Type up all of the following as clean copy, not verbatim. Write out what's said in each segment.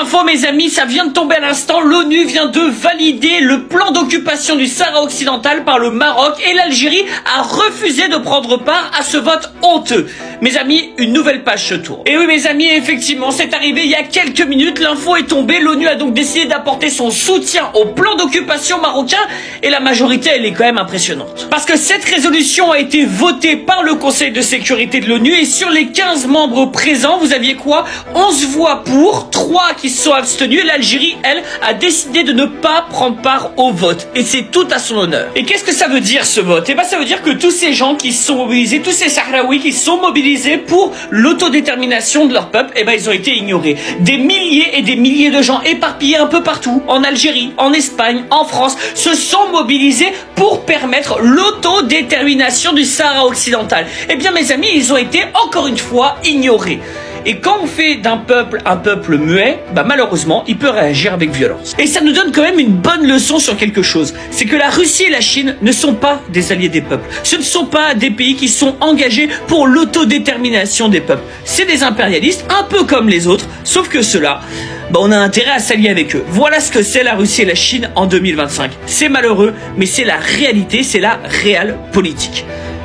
info mes amis, ça vient de tomber à l'instant, l'ONU vient de valider le plan d'occupation du Sahara occidental par le Maroc et l'Algérie a refusé de prendre part à ce vote honteux. Mes amis, une nouvelle page se tourne. Et oui mes amis, effectivement, c'est arrivé il y a quelques minutes, l'info est tombée, l'ONU a donc décidé d'apporter son soutien au plan d'occupation marocain et la majorité elle est quand même impressionnante. Parce que cette résolution a été votée par le Conseil de sécurité de l'ONU et sur les 15 membres présents, vous aviez quoi? 11 voix pour, 3 qui se sont abstenus et l'Algérie, elle, a décidé de ne pas prendre part au vote. Et c'est tout à son honneur. Et qu'est-ce que ça veut dire ce vote? Eh ben ça veut dire que tous ces gens qui se sont mobilisés, tous ces Sahraouis qui se sont mobilisés pour l'autodétermination de leur peuple, eh ben ils ont été ignorés. Des milliers et des milliers de gens éparpillés un peu partout, en Algérie, en Espagne, en France, se sont mobilisés pour permettre l'autodétermination du Sahara occidental. Eh bien mes amis, ils ont été encore une fois ignorés. Et quand on fait d'un peuple un peuple muet, bah malheureusement, il peut réagir avec violence. Et ça nous donne quand même une bonne leçon sur quelque chose. C'est que la Russie et la Chine ne sont pas des alliés des peuples. Ce ne sont pas des pays qui sont engagés pour l'autodétermination des peuples. C'est des impérialistes, un peu comme les autres, sauf que ceux-là, bah on a intérêt à s'allier avec eux. Voilà ce que c'est la Russie et la Chine en 2025. C'est malheureux, mais c'est la réalité, c'est la réelle politique.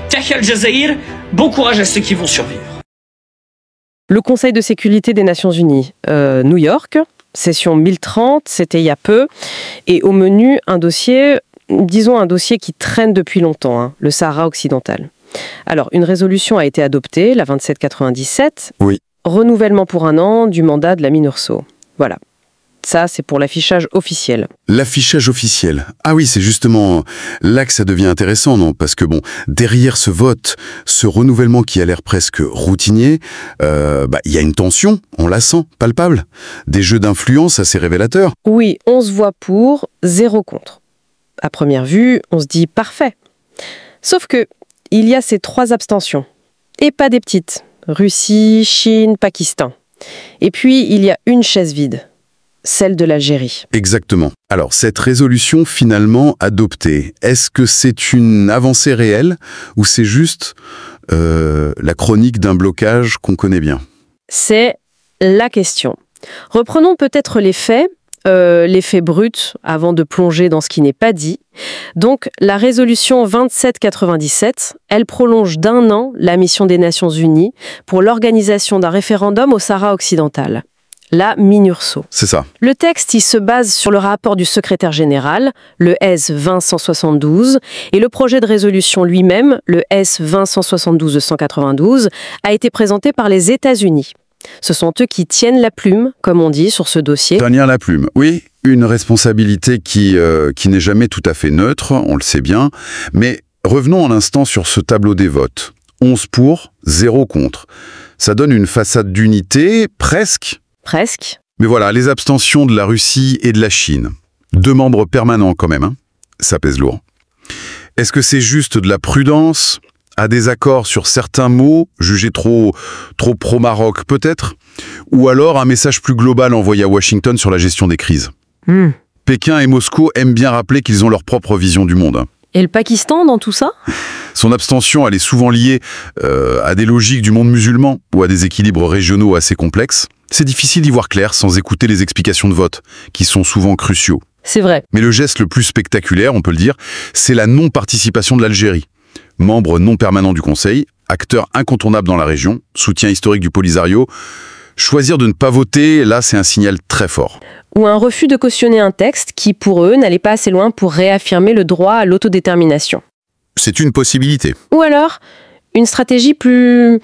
Tahia al-Jazair, bon courage à ceux qui vont survivre. Le Conseil de sécurité des Nations Unies, New York, session 1030, c'était il y a peu. Et au menu, un dossier qui traîne depuis longtemps, hein, le Sahara occidental. Alors, une résolution a été adoptée, la 2797. Oui. Renouvellement pour 1 an du mandat de la MINURSO. Voilà. Ça, c'est pour l'affichage officiel. L'affichage officiel. Ah oui, c'est justement là que ça devient intéressant, non? Parce que bon, derrière ce vote, ce renouvellement qui a l'air presque routinier, il y a une tension, on la sent, palpable. Des jeux d'influence assez révélateurs. Oui, 11 voix pour, 0 contre. À première vue, on se dit parfait. Sauf que, il y a ces 3 abstentions. Et pas des petites. Russie, Chine, Pakistan. Et puis, il y a une chaise vide. Celle de l'Algérie. Exactement. Alors, cette résolution finalement adoptée, est-ce que c'est une avancée réelle ou c'est juste la chronique d'un blocage qu'on connaît bien? C'est la question. Reprenons peut-être les faits bruts, avant de plonger dans ce qui n'est pas dit. Donc, la résolution 2797, elle prolonge d'1 an la mission des Nations Unies pour l'organisation d'un référendum au Sahara occidental. La MINURSO. C'est ça. Le texte, il se base sur le rapport du secrétaire général, le S-20-172, et le projet de résolution lui-même, le S-20-172-192, a été présenté par les États-Unis. Ce sont eux qui tiennent la plume, comme on dit, sur ce dossier. Tenir la plume, oui, une responsabilité qui n'est jamais tout à fait neutre, on le sait bien, mais revenons un instant sur ce tableau des votes. 11 pour, 0 contre. Ça donne une façade d'unité, presque. Presque. Mais voilà, les abstentions de la Russie et de la Chine. 2 membres permanents quand même, hein. Ça pèse lourd. Est-ce que c'est juste de la prudence, à des accords sur certains mots, jugés trop pro-Maroc peut-être? Ou alors un message plus global envoyé à Washington sur la gestion des crises? Pékin et Moscou aiment bien rappeler qu'ils ont leur propre vision du monde. Et le Pakistan dans tout ça? Son abstention, elle est souvent liée à des logiques du monde musulman ou à des équilibres régionaux assez complexes. C'est difficile d'y voir clair sans écouter les explications de vote, qui sont souvent cruciaux. C'est vrai. Mais le geste le plus spectaculaire, on peut le dire, c'est la non-participation de l'Algérie. Membre non permanent du Conseil, acteur incontournable dans la région, soutien historique du Polisario. Choisir de ne pas voter, là, c'est un signal très fort. Ou un refus de cautionner un texte qui, pour eux, n'allait pas assez loin pour réaffirmer le droit à l'autodétermination. C'est une possibilité. Ou alors, une stratégie plus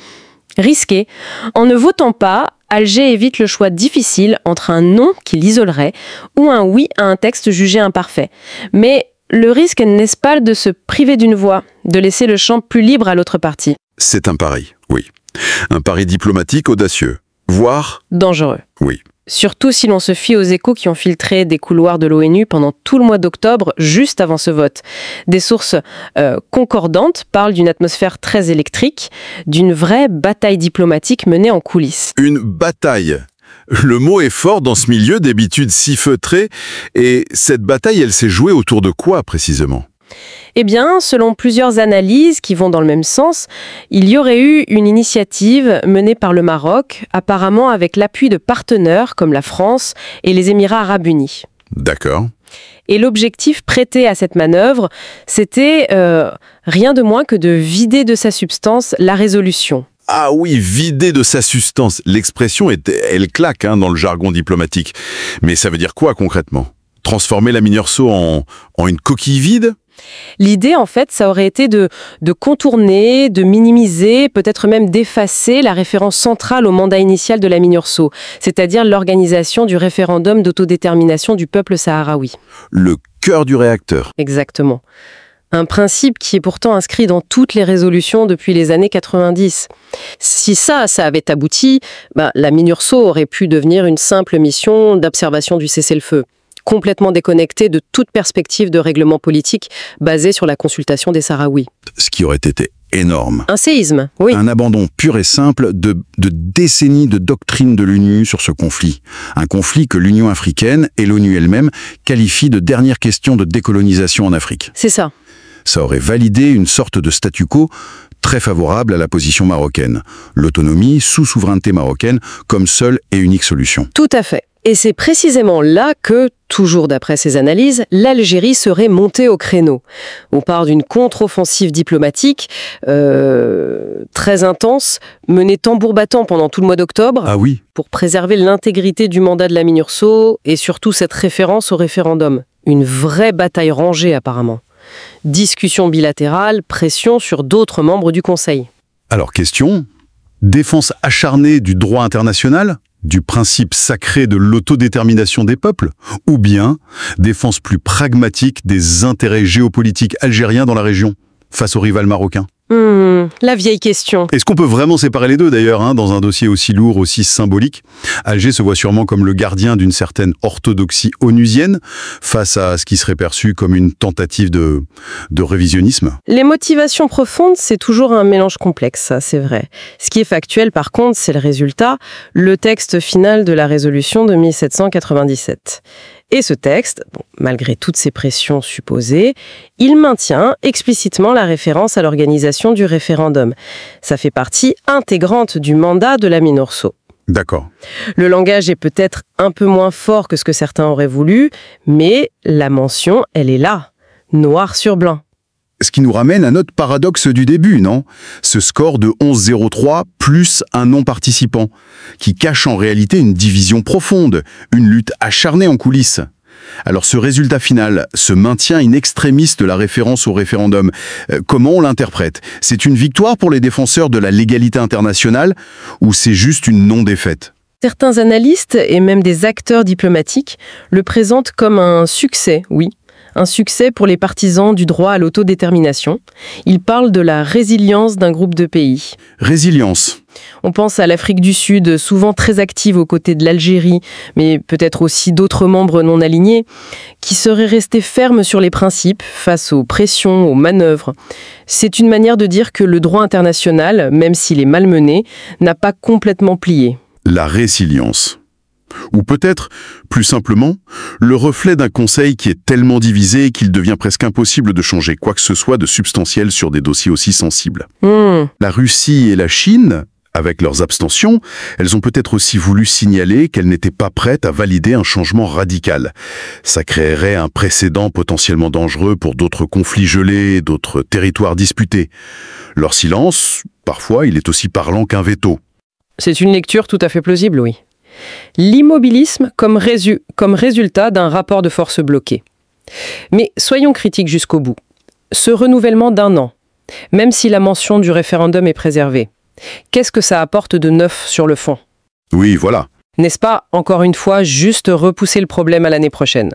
risquée. En ne votant pas, Alger évite le choix difficile entre un non qui l'isolerait ou un oui à un texte jugé imparfait. Mais le risque n'est-ce pas de se priver d'une voix, de laisser le champ plus libre à l'autre partie? C'est un pari, oui. Un pari diplomatique audacieux, voire dangereux. Oui. Surtout si l'on se fie aux échos qui ont filtré des couloirs de l'ONU pendant tout le mois d'octobre, juste avant ce vote. Des sources concordantes parlent d'une atmosphère très électrique, d'une vraie bataille diplomatique menée en coulisses. Une bataille. Le mot est fort dans ce milieu d'habitude si feutré. Et cette bataille, elle s'est jouée autour de quoi précisément? Eh bien, selon plusieurs analyses qui vont dans le même sens, il y aurait eu une initiative menée par le Maroc, apparemment avec l'appui de partenaires comme la France et les Émirats arabes unis. D'accord. Et l'objectif prêté à cette manœuvre, c'était rien de moins que de vider de sa substance la résolution. Ah oui, vider de sa substance. L'expression, elle claque dans le jargon diplomatique. Mais ça veut dire quoi concrètement? Transformer la Minurso en une coquille vide? L'idée, en fait, ça aurait été de contourner, de minimiser, peut-être même d'effacer la référence centrale au mandat initial de la Minurso, c'est-à-dire l'organisation du référendum d'autodétermination du peuple sahraoui. Le cœur du réacteur. Exactement. Un principe qui est pourtant inscrit dans toutes les résolutions depuis les années 90. Si ça avait abouti, la Minurso aurait pu devenir une simple mission d'observation du cessez-le-feu, complètement déconnectée de toute perspective de règlement politique basée sur la consultation des Sahraouis. Ce qui aurait été énorme. Un séisme, oui. Un abandon pur et simple de décennies de doctrine de l'ONU sur ce conflit. Un conflit que l'Union africaine et l'ONU elle-même qualifient de dernière question de décolonisation en Afrique. C'est ça. Ça aurait validé une sorte de statu quo très favorable à la position marocaine. L'autonomie sous souveraineté marocaine comme seule et unique solution. Tout à fait. Et c'est précisément là que, toujours d'après ces analyses, l'Algérie serait montée au créneau. On part d'une contre-offensive diplomatique très intense, menée tambour battant pendant tout le mois d'octobre, Ah oui, pour préserver l'intégrité du mandat de la Minurso et surtout cette référence au référendum. Une vraie bataille rangée apparemment. Discussion bilatérale, pression sur d'autres membres du Conseil. alors question, défense acharnée du droit international, du principe sacré de l'autodétermination des peuples, ou bien défense plus pragmatique des intérêts géopolitiques algériens dans la région, face au rival marocain? La vieille question. Est-ce qu'on peut vraiment séparer les deux d'ailleurs, dans un dossier aussi lourd, aussi symbolique? Alger se voit sûrement comme le gardien d'une certaine orthodoxie onusienne face à ce qui serait perçu comme une tentative de révisionnisme. Les motivations profondes, c'est toujours un mélange complexe, ça, c'est vrai. Ce qui est factuel, par contre, c'est le résultat, le texte final de la résolution de 1797. Et ce texte, malgré toutes ces pressions supposées, il maintient explicitement la référence à l'organisation du référendum. Ça fait partie intégrante du mandat de la Minurso. D'accord. Le langage est peut-être un peu moins fort que ce que certains auraient voulu, mais la mention, elle est là, noir sur blanc. Ce qui nous ramène à notre paradoxe du début, non? Ce score de 11,03 plus un non-participant, qui cache en réalité une division profonde, une lutte acharnée en coulisses. Alors ce résultat final, ce maintien in extremis de la référence au référendum, comment on l'interprète? C'est une victoire pour les défenseurs de la légalité internationale ou c'est juste une non-défaite? Certains analystes et même des acteurs diplomatiques le présentent comme un succès, oui. Un succès pour les partisans du droit à l'autodétermination. Ils parlent de la résilience d'un groupe de pays. Résilience. On pense à l'Afrique du Sud, souvent très active aux côtés de l'Algérie, mais peut-être aussi d'autres membres non alignés, qui seraient restés fermes sur les principes face aux pressions, aux manœuvres. C'est une manière de dire que le droit international, même s'il est malmené, n'a pas complètement plié. La résilience. Ou peut-être, plus simplement, le reflet d'un conseil qui est tellement divisé qu'il devient presque impossible de changer quoi que ce soit de substantiel sur des dossiers aussi sensibles. La Russie et la Chine, avec leurs abstentions, elles ont peut-être aussi voulu signaler qu'elles n'étaient pas prêtes à valider un changement radical. Ça créerait un précédent potentiellement dangereux pour d'autres conflits gelés, d'autres territoires disputés. Leur silence, parfois, il est aussi parlant qu'un veto. C'est une lecture tout à fait plausible, oui. L'immobilisme comme résultat d'un rapport de force bloqué. Mais soyons critiques jusqu'au bout. Ce renouvellement d'un an, même si la mention du référendum est préservée, qu'est-ce que ça apporte de neuf sur le fond? Oui, voilà. N'est-ce pas, encore une fois, juste repousser le problème à l'année prochaine?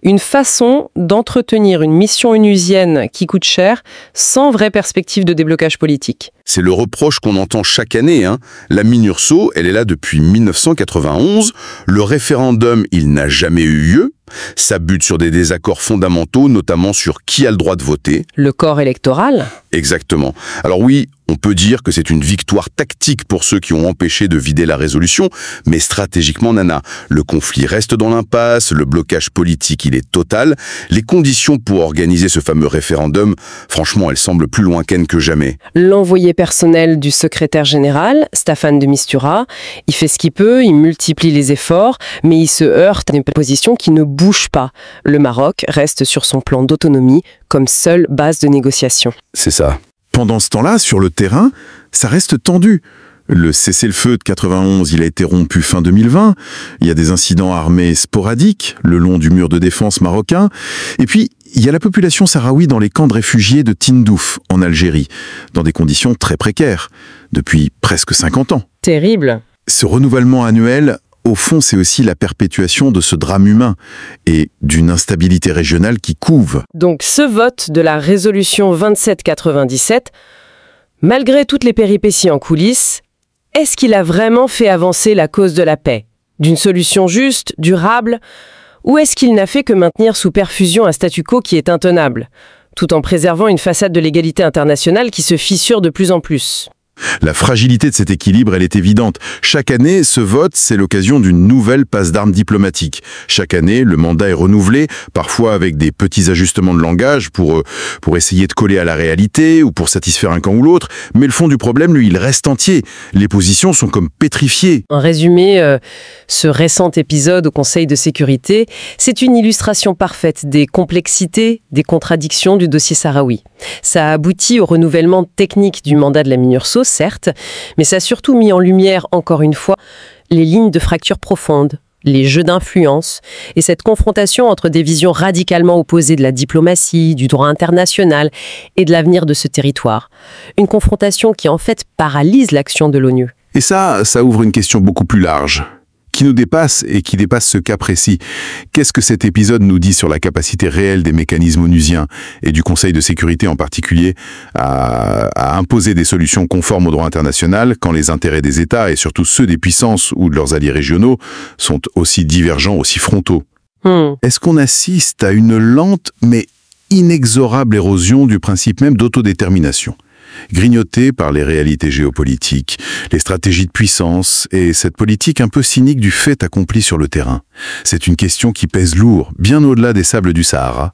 Une façon d'entretenir une mission onusienne qui coûte cher, sans vraie perspective de déblocage politique. C'est le reproche qu'on entend chaque année. La Minurso, elle est là depuis 1991. Le référendum, il n'a jamais eu lieu. Ça bute sur des désaccords fondamentaux, notamment sur qui a le droit de voter. Le corps électoral? Exactement. Alors oui, On peut dire que c'est une victoire tactique pour ceux qui ont empêché de vider la résolution, mais stratégiquement, nana, le conflit reste dans l'impasse, le blocage politique, il est total. Les conditions pour organiser ce fameux référendum, franchement, elles semblent plus lointaines que jamais. L'envoyé personnel du secrétaire général, Staffan de Mistura, il fait ce qu'il peut, il multiplie les efforts, mais il se heurte à une position qui ne bouge pas. Le Maroc reste sur son plan d'autonomie comme seule base de négociation. C'est ça. Pendant ce temps-là, sur le terrain, ça reste tendu. Le cessez-le-feu de 91, il a été rompu fin 2020. Il y a des incidents armés sporadiques le long du mur de défense marocain. Et puis, il y a la population sahraoui dans les camps de réfugiés de Tindouf, en Algérie, dans des conditions très précaires, depuis presque 50 ans. Terrible. Ce renouvellement annuel, au fond, c'est aussi la perpétuation de ce drame humain et d'une instabilité régionale qui couve. Donc ce vote de la résolution 2797, malgré toutes les péripéties en coulisses, est-ce qu'il a vraiment fait avancer la cause de la paix, d'une solution juste, durable, ou est-ce qu'il n'a fait que maintenir sous perfusion un statu quo qui est intenable, tout en préservant une façade de l'égalité internationale qui se fissure de plus en plus ? La fragilité de cet équilibre, elle est évidente. Chaque année, ce vote, c'est l'occasion d'une nouvelle passe d'armes diplomatique. Chaque année, le mandat est renouvelé, parfois avec des petits ajustements de langage pour essayer de coller à la réalité ou pour satisfaire un camp ou l'autre. Mais le fond du problème, lui, il reste entier. Les positions sont comme pétrifiées. En résumé, ce récent épisode au Conseil de sécurité, c'est une illustration parfaite des complexités, des contradictions du dossier sahraoui. Ça a abouti au renouvellement technique du mandat de la MINURSO, certes, mais ça a surtout mis en lumière, encore une fois, les lignes de fracture profonde, les jeux d'influence et cette confrontation entre des visions radicalement opposées de la diplomatie, du droit international et de l'avenir de ce territoire. Une confrontation qui, en fait, paralyse l'action de l'ONU. Et ça ouvre une question beaucoup plus large, qui nous dépasse et qui dépasse ce cas précis. Qu'est-ce que cet épisode nous dit sur la capacité réelle des mécanismes onusiens et du Conseil de sécurité en particulier à imposer des solutions conformes au droit international quand les intérêts des États et surtout ceux des puissances ou de leurs alliés régionaux sont aussi divergents, aussi frontaux? Est-ce qu'on assiste à une lente mais inexorable érosion du principe même d'autodétermination, grignoté par les réalités géopolitiques, les stratégies de puissance et cette politique un peu cynique du fait accompli sur le terrain? C'est une question qui pèse lourd, bien au-delà des sables du Sahara,